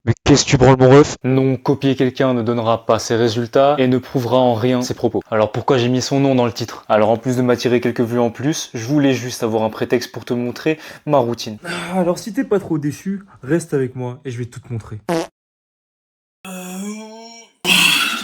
Mais qu'est-ce que tu branles mon ref? Non, copier quelqu'un ne donnera pas ses résultats et ne prouvera en rien ses propos. Alors pourquoi j'ai mis son nom dans le titre? Alors en plus de m'attirer quelques vues en plus, je voulais juste avoir un prétexte pour te montrer ma routine. Alors si t'es pas trop déçu, reste avec moi et je vais tout te montrer.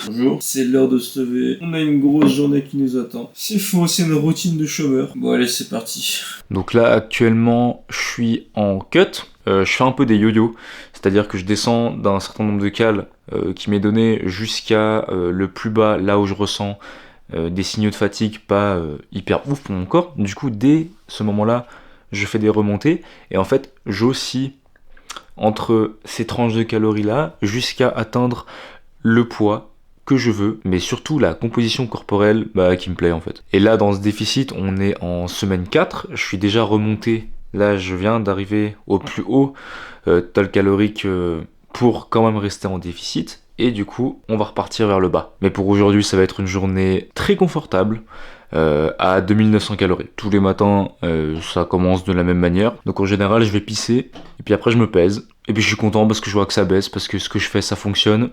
Bonjour, c'est l'heure de se lever. On a une grosse journée qui nous attend. C'est faux, c'est une routine de chômeur. Bon allez, c'est parti. Donc là actuellement je suis en cut, je fais un peu des yo-yo, c'est-à-dire que je descends d'un certain nombre de cales qui m'est donné jusqu'à le plus bas, là où je ressens des signaux de fatigue pas hyper ouf pour mon corps. Du coup dès ce moment-là je fais des remontées et en fait j'oscille entre ces tranches de calories là jusqu'à atteindre le poids que je veux, mais surtout la composition corporelle qui me plaît en fait. Et là dans ce déficit on est en semaine 4, je suis déjà remonté, là je viens d'arriver au plus haut total calorique pour quand même rester en déficit, et du coup on va repartir vers le bas. Mais pour aujourd'hui ça va être une journée très confortable, à 2900 calories. Tous les matins, ça commence de la même manière. Donc en général, je vais pisser, et puis après je me pèse. Et puis je suis content parce que je vois que ça baisse, parce que ce que je fais, ça fonctionne,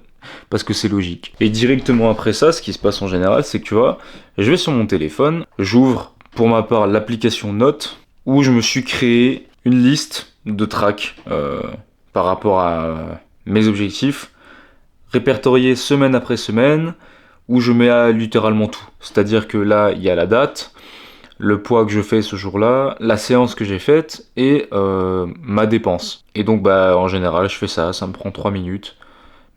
parce que c'est logique. Et directement après ça, ce qui se passe en général, c'est que tu vois, je vais sur mon téléphone, j'ouvre pour ma part l'application Notes, où je me suis créé une liste de tracks par rapport à mes objectifs, répertoriés semaine après semaine, où je mets littéralement tout. C'est-à-dire que là, il y a la date, le poids que je fais ce jour-là, la séance que j'ai faite et ma dépense. Et donc en général, je fais ça, ça me prend 3 minutes,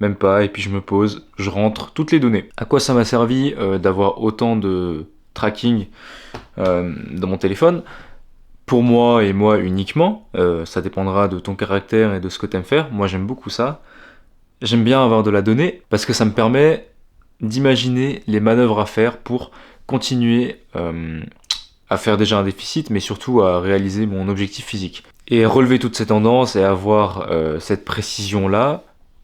même pas, et puis je me pose, je rentre toutes les données. À quoi ça m'a servi d'avoir autant de tracking dans mon téléphone? Pour moi et moi uniquement, ça dépendra de ton caractère et de ce que tu aimes faire. Moi j'aime beaucoup ça. J'aime bien avoir de la donnée parce que ça me permet d'imaginer les manœuvres à faire pour continuer à faire déjà un déficit, mais surtout à réaliser mon objectif physique. Et relever toutes ces tendances et avoir cette précision-là,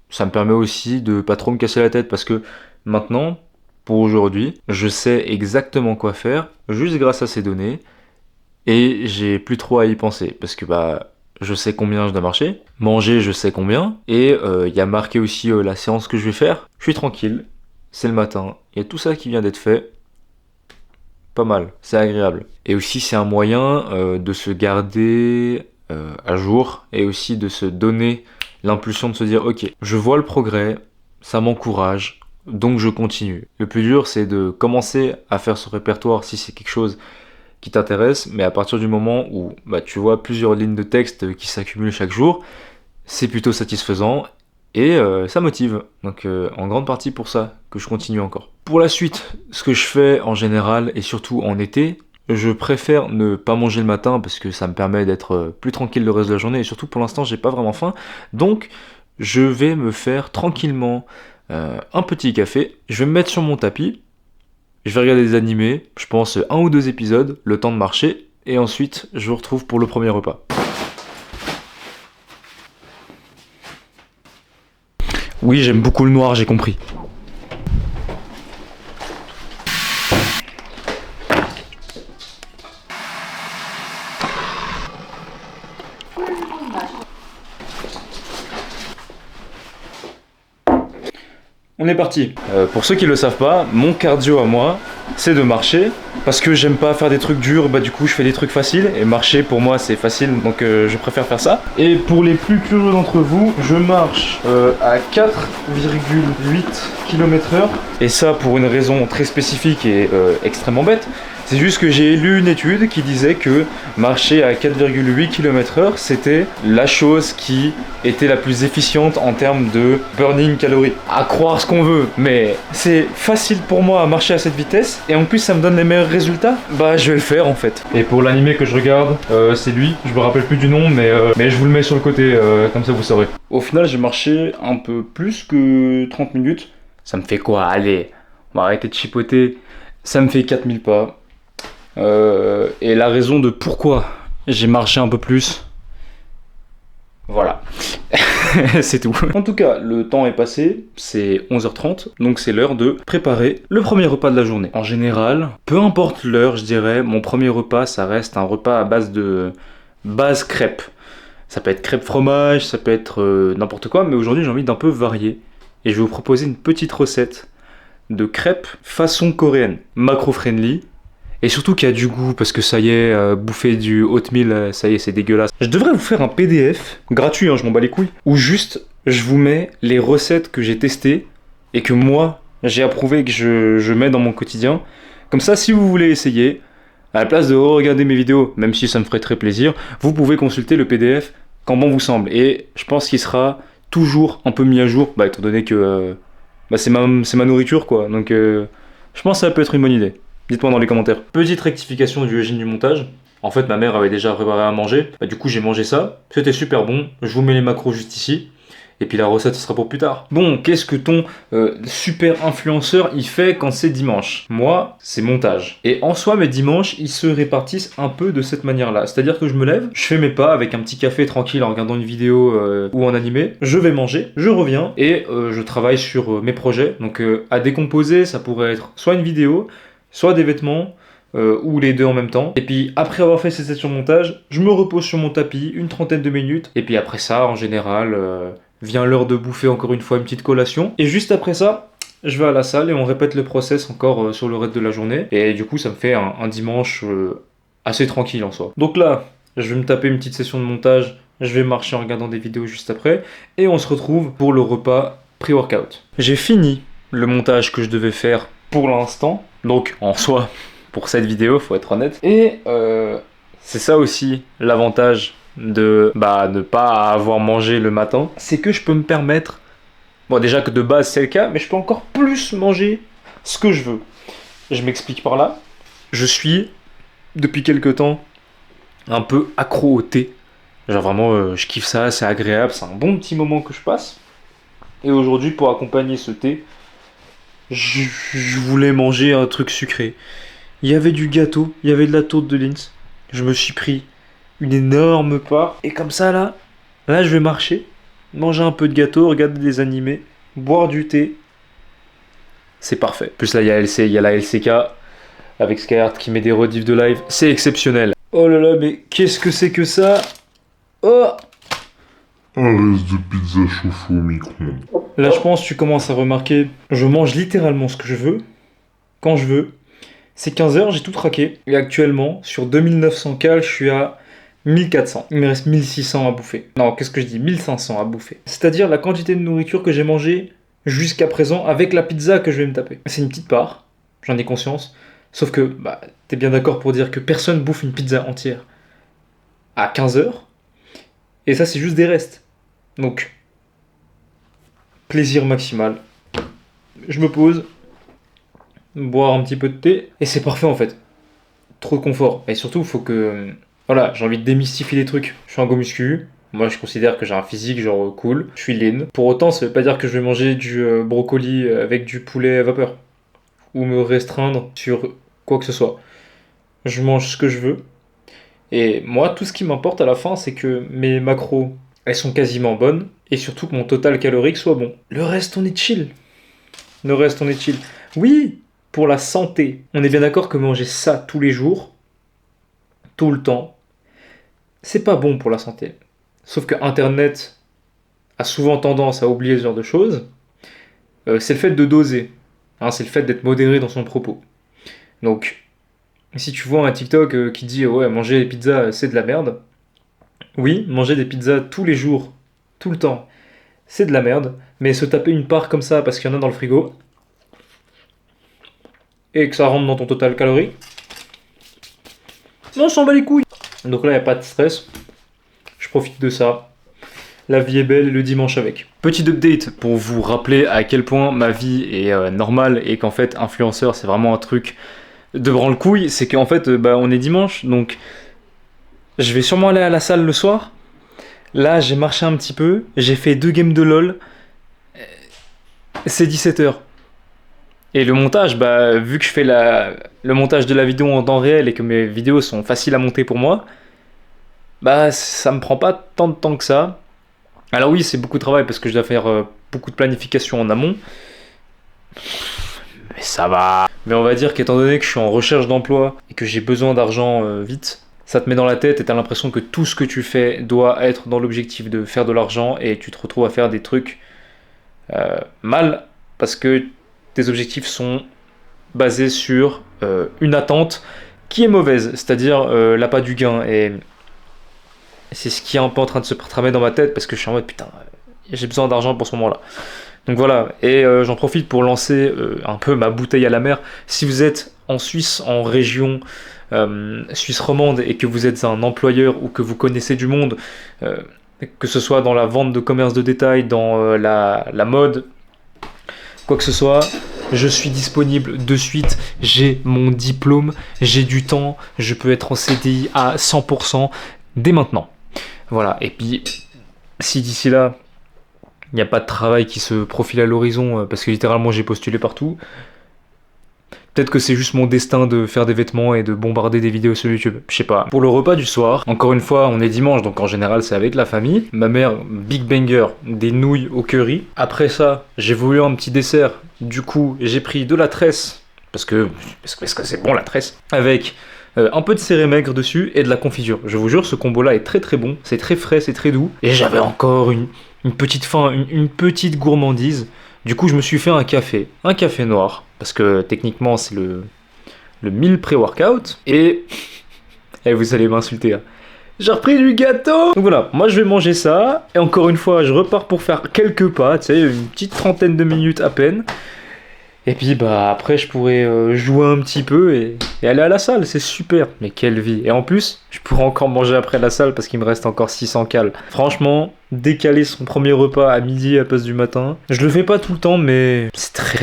ça me permet aussi de pas trop me casser la tête, parce que maintenant, pour aujourd'hui, je sais exactement quoi faire, juste grâce à ces données, et j'ai plus trop à y penser, parce que je sais combien je dois marcher, manger je sais combien, et il y a marqué aussi la séance que je vais faire, je suis tranquille, c'est le matin, il y a tout ça qui vient d'être fait, pas mal, c'est agréable. Et aussi c'est un moyen de se garder à jour, et aussi de se donner l'impulsion de se dire ok, je vois le progrès, ça m'encourage, donc je continue. Le plus dur c'est de commencer à faire ce répertoire si c'est quelque chose qui t'intéresse, mais à partir du moment où tu vois plusieurs lignes de texte qui s'accumulent chaque jour, c'est plutôt satisfaisant et ça motive. Donc en grande partie pour ça que je continue encore. Pour la suite, ce que je fais en général et surtout en été, je préfère ne pas manger le matin parce que ça me permet d'être plus tranquille le reste de la journée, et surtout pour l'instant j'ai pas vraiment faim, donc je vais me faire tranquillement un petit café, je vais me mettre sur mon tapis, je vais regarder des animés, je pense 1 ou 2 épisodes, le temps de marcher, et ensuite je vous retrouve pour le premier repas. Oui, j'aime beaucoup le noir, j'ai compris. On est parti. Pour ceux qui le savent pas, mon cardio à moi, c'est de marcher, parce que j'aime pas faire des trucs durs, du coup je fais des trucs faciles, et marcher pour moi c'est facile, donc je préfère faire ça. Et pour les plus curieux d'entre vous, je marche à 4,8 km/h, et ça pour une raison très spécifique et extrêmement bête. C'est juste que j'ai lu une étude qui disait que marcher à 4,8 km/h, c'était la chose qui était la plus efficiente en termes de burning calories. À croire ce qu'on veut, mais c'est facile pour moi à marcher à cette vitesse, et en plus ça me donne les meilleurs résultats, je vais le faire en fait. Et pour l'animé que je regarde, c'est lui, je me rappelle plus du nom, mais je vous le mets sur le côté, comme ça vous saurez. Au final j'ai marché un peu plus que 30 minutes. Ça me fait quoi? Allez, on va arrêter de chipoter. Ça me fait 4000 pas. Et la raison de pourquoi j'ai marché un peu plus, voilà. C'est tout. En tout cas, le temps est passé, c'est 11h30, donc c'est l'heure de préparer le premier repas de la journée. En général, peu importe l'heure, je dirais, mon premier repas, ça reste un repas à base crêpes. Ça peut être crêpes fromage, ça peut être n'importe quoi, mais aujourd'hui j'ai envie d'un peu varier. Et je vais vous proposer une petite recette de crêpes façon coréenne, macro-friendly, et surtout qui a du goût, parce que ça y est, bouffer du oatmeal, ça y est, c'est dégueulasse. Je devrais vous faire un PDF, gratuit, hein, je m'en bats les couilles, où juste je vous mets les recettes que j'ai testées, et que moi, j'ai approuvé, que je mets dans mon quotidien. Comme ça, si vous voulez essayer, à la place de regarder mes vidéos, même si ça me ferait très plaisir, vous pouvez consulter le PDF quand bon vous semble. Et je pense qu'il sera toujours un peu mis à jour, étant donné que c'est ma nourriture, quoi. Donc je pense que ça peut être une bonne idée. Dites-moi dans les commentaires. Petite rectification du régime du montage. En fait, ma mère avait déjà préparé à manger. Du coup, j'ai mangé ça. C'était super bon. Je vous mets les macros juste ici. Et puis la recette, ce sera pour plus tard. Bon, qu'est-ce que ton super influenceur, il fait quand c'est dimanche? Moi, c'est montage. Et en soi, mes dimanches, ils se répartissent un peu de cette manière-là. C'est-à-dire que je me lève, je fais mes pas avec un petit café tranquille en regardant une vidéo ou en animé. Je vais manger, je reviens et je travaille sur mes projets. Donc à décomposer, ça pourrait être soit une vidéo, soit des vêtements, ou les deux en même temps. Et puis après avoir fait cette session de montage, je me repose sur mon tapis une trentaine de minutes. Et puis après ça, en général, vient l'heure de bouffer encore une fois une petite collation. Et juste après ça, je vais à la salle et on répète le process encore sur le reste de la journée. Et du coup, ça me fait un dimanche assez tranquille en soi. Donc là, je vais me taper une petite session de montage. Je vais marcher en regardant des vidéos juste après. Et on se retrouve pour le repas pré-workout. J'ai fini le montage que je devais faire pour l'instant. Donc en soi, pour cette vidéo, faut être honnête. Et c'est ça aussi l'avantage de ne pas avoir mangé le matin, c'est que je peux me permettre, bon déjà que de base c'est le cas, mais je peux encore plus manger ce que je veux. Je m'explique par là. Je suis, depuis quelques temps, un peu accro au thé. Genre vraiment, je kiffe ça, c'est agréable, c'est un bon petit moment que je passe. Et aujourd'hui, pour accompagner ce thé, je voulais manger un truc sucré. Il y avait du gâteau, il y avait de la tourte de Lindt. Je me suis pris une énorme part. Et comme ça, là, je vais marcher, manger un peu de gâteau, regarder des animés, boire du thé. C'est parfait. En plus, là, il y a la LCK avec Skyheart qui met des rediffs de live. C'est exceptionnel. Oh là là, mais qu'est-ce que c'est que ça? Oh! Un reste de pizza chauffée au micro-ondes. Là, je pense que tu commences à remarquer, je mange littéralement ce que je veux, quand je veux. C'est 15h, j'ai tout traqué. Et actuellement, sur 2900 cales, je suis à 1400. Il me reste 1600 à bouffer. Non, qu'est-ce que je dis? 1500 à bouffer. C'est-à-dire la quantité de nourriture que j'ai mangée jusqu'à présent avec la pizza que je vais me taper. C'est une petite part, j'en ai conscience. Sauf que, t'es bien d'accord pour dire que personne bouffe une pizza entière à 15h. Et ça, c'est juste des restes. Donc, plaisir maximal. Je me pose, boire un petit peu de thé, et c'est parfait en fait. Trop de confort. Et surtout, il faut que... Voilà, j'ai envie de démystifier les trucs. Je suis un go muscu. Moi, je considère que j'ai un physique genre cool. Je suis lean. Pour autant, ça veut pas dire que je vais manger du brocoli avec du poulet à vapeur. Ou me restreindre sur quoi que ce soit. Je mange ce que je veux. Et moi, tout ce qui m'importe à la fin, c'est que mes macros, elles sont quasiment bonnes. Et surtout que mon total calorique soit bon. Le reste, on est chill. Le reste, on est chill. Oui, pour la santé. On est bien d'accord que manger ça tous les jours, tout le temps, c'est pas bon pour la santé. Sauf que Internet a souvent tendance à oublier ce genre de choses. C'est le fait de doser. C'est le fait d'être modéré dans son propos. Donc, si tu vois un TikTok qui dit « Ouais, manger des pizzas, c'est de la merde », oui, manger des pizzas tous les jours, tout le temps, c'est de la merde. Mais se taper une part comme ça parce qu'il y en a dans le frigo et que ça rentre dans ton total calorique, on s'en bat les couilles. Donc là, il n'y a pas de stress. Je profite de ça. La vie est belle et le dimanche avec. Petit update pour vous rappeler à quel point ma vie est normale et qu'en fait, influenceur, c'est vraiment un truc de branle-couille. C'est qu'en fait, on est dimanche, donc je vais sûrement aller à la salle le soir. Là, j'ai marché un petit peu. J'ai fait 2 games de LoL. C'est 17h. Et le montage, vu que je fais le montage de la vidéo en temps réel et que mes vidéos sont faciles à monter pour moi, ça me prend pas tant de temps que ça. Alors oui, c'est beaucoup de travail parce que je dois faire beaucoup de planification en amont. Mais ça va. Mais on va dire qu'étant donné que je suis en recherche d'emploi et que j'ai besoin d'argent vite, ça te met dans la tête et t'as l'impression que tout ce que tu fais doit être dans l'objectif de faire de l'argent et tu te retrouves à faire des trucs mal parce que tes objectifs sont basés sur une attente qui est mauvaise, c'est-à-dire l'appât du gain. Et c'est ce qui est un peu en train de se tramer dans ma tête parce que je suis en mode putain, j'ai besoin d'argent pour ce moment-là. Donc voilà, et j'en profite pour lancer un peu ma bouteille à la mer. Si vous êtes en Suisse, en région Suisse romande, et que vous êtes un employeur ou que vous connaissez du monde, que ce soit dans la vente de commerce de détail, dans la mode, quoi que ce soit, je suis disponible de suite, j'ai mon diplôme, j'ai du temps, je peux être en CDI à 100% dès maintenant. Voilà, et puis si d'ici là, il n'y a pas de travail qui se profile à l'horizon, parce que littéralement j'ai postulé partout, peut-être que c'est juste mon destin de faire des vêtements et de bombarder des vidéos sur YouTube, je sais pas. Pour le repas du soir, encore une fois, on est dimanche, donc en général c'est avec la famille. Ma mère, big banger, des nouilles au curry. Après ça, j'ai voulu un petit dessert, du coup j'ai pris de la tresse, parce que c'est bon la tresse, avec un peu de céré maigre dessus et de la confiture. Je vous jure, ce combo-là est très très bon, c'est très frais, c'est très doux. Et j'avais encore une petite faim, une petite gourmandise. Du coup, je me suis fait un café noir, parce que techniquement c'est le meal pré-workout. Et vous allez m'insulter, hein. J'ai repris du gâteau. Donc voilà, moi je vais manger ça. Et encore une fois, je repars pour faire quelques pas, tu sais, une petite trentaine de minutes à peine. Et puis bah après je pourrais jouer un petit peu et aller à la salle, c'est super. Mais quelle vie. Et en plus, je pourrais encore manger après la salle parce qu'il me reste encore 600 cales. Franchement, décaler son premier repas à midi à la place du matin, je le fais pas tout le temps mais c'est très...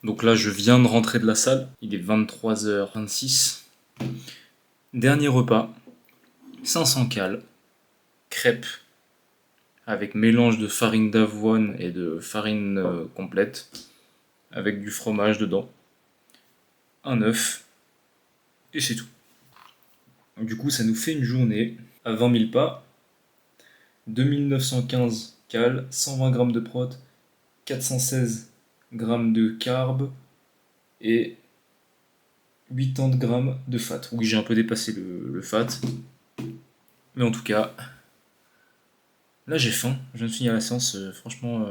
Donc là, je viens de rentrer de la salle, il est 23h26. Dernier repas, 500 cales, crêpes, avec mélange de farine d'avoine et de farine complète, avec du fromage dedans, un œuf, et c'est tout. Du coup, ça nous fait une journée à 20 000 pas, 2915 cales, 120 grammes de prot, 416 grammes de carb et 80 grammes de fat. Oui, j'ai un peu dépassé le fat, mais en tout cas, là j'ai faim. Je viens de finir la séance, franchement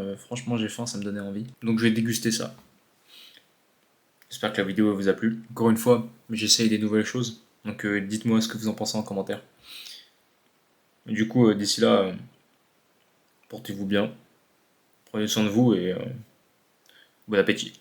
j'ai faim, ça me donnait envie. Donc je vais déguster ça. J'espère que la vidéo vous a plu. Encore une fois, j'essaye des nouvelles choses, donc dites-moi ce que vous en pensez en commentaire. Du coup, d'ici là, portez-vous bien, prenez soin de vous et bon appétit.